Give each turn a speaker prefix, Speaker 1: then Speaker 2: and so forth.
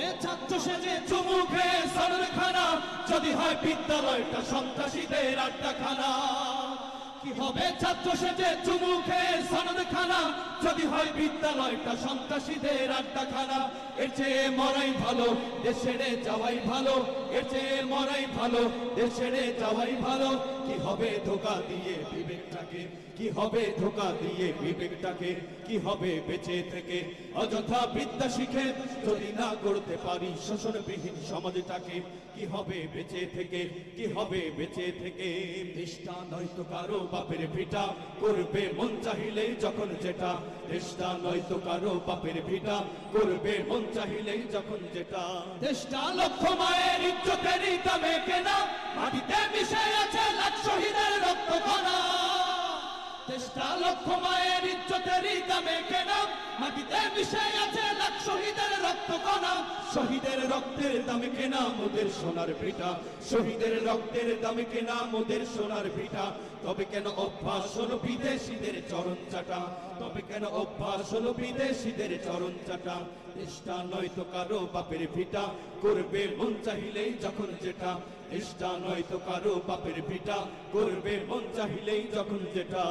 Speaker 1: হবে ছাত্র সেজে চুমুখে সনদখানা, যদি হয় বিদ্যালয়টা সন্ত্রাসীদের আড্ডাখানা। কি হবে ছাত্র সেজে চুমুখে সনদখানা, যদি হয় বিদ্যালয়টা সন্ত্রাসীদের আড্ডাখানা। এর চেয়ে মরাই ভালো, দেশ ছেড়ে যাওয়াই ভালো, এর চেয়ে মরাই ভালো, দেশ ছেড়ে যাওয়াই ভালো। কি হবে ধোঁকা দিয়ে বিবেকটাকে, কি হবে ধোঁকা দিয়ে বিবেকটাকে, কি হবে বেঁচে থেকে অযথা বিদ্যা শিখে যদি না গড়তে পারি শোষণবিহীন সমাজটাকে। কি হবে বেঁচে থেকে, কি হবে বেঁচে থেকে। দেশটা নয়তো কারো বাপের ভিটা, করবে মন চাহিলেই যখন যেটা। দেশটা নয়তো কারো বাপের ভিটা, করবে মন চাহিলেই যখন যেটা। দেশটা লক্ষ মায়ের ইজ্জতেরই দামে কেনা, মাটিতে মিশে আছে লাখ শহীদের রক্ত কণা। দেশটা লক্ষ মায়ের ইজ্জতেরই দামে কেনা, মাটিতে মিশে আছে লাখ শহীদের রক্ত কণা। শহীদের রক্তের দামে কেনা মোদের সোনার ভিটা, শহীদের রক্তের দামে কেনা মোদের সোনার ভিটা। তবে কেন অভ্যাস হলো বিদেশিদের চরণ চাটা, তবে কেন অভ্যাস হলো বিদেশিদের চরণ চাটা। দেশটা নয়তো কারো বাপের ভিটা, করবে মন চাহিলেই যখন যেটা। দেশটা নয়তো কারো বাপের ভিটা, করবে মন চাহিলেই যখন যেটা।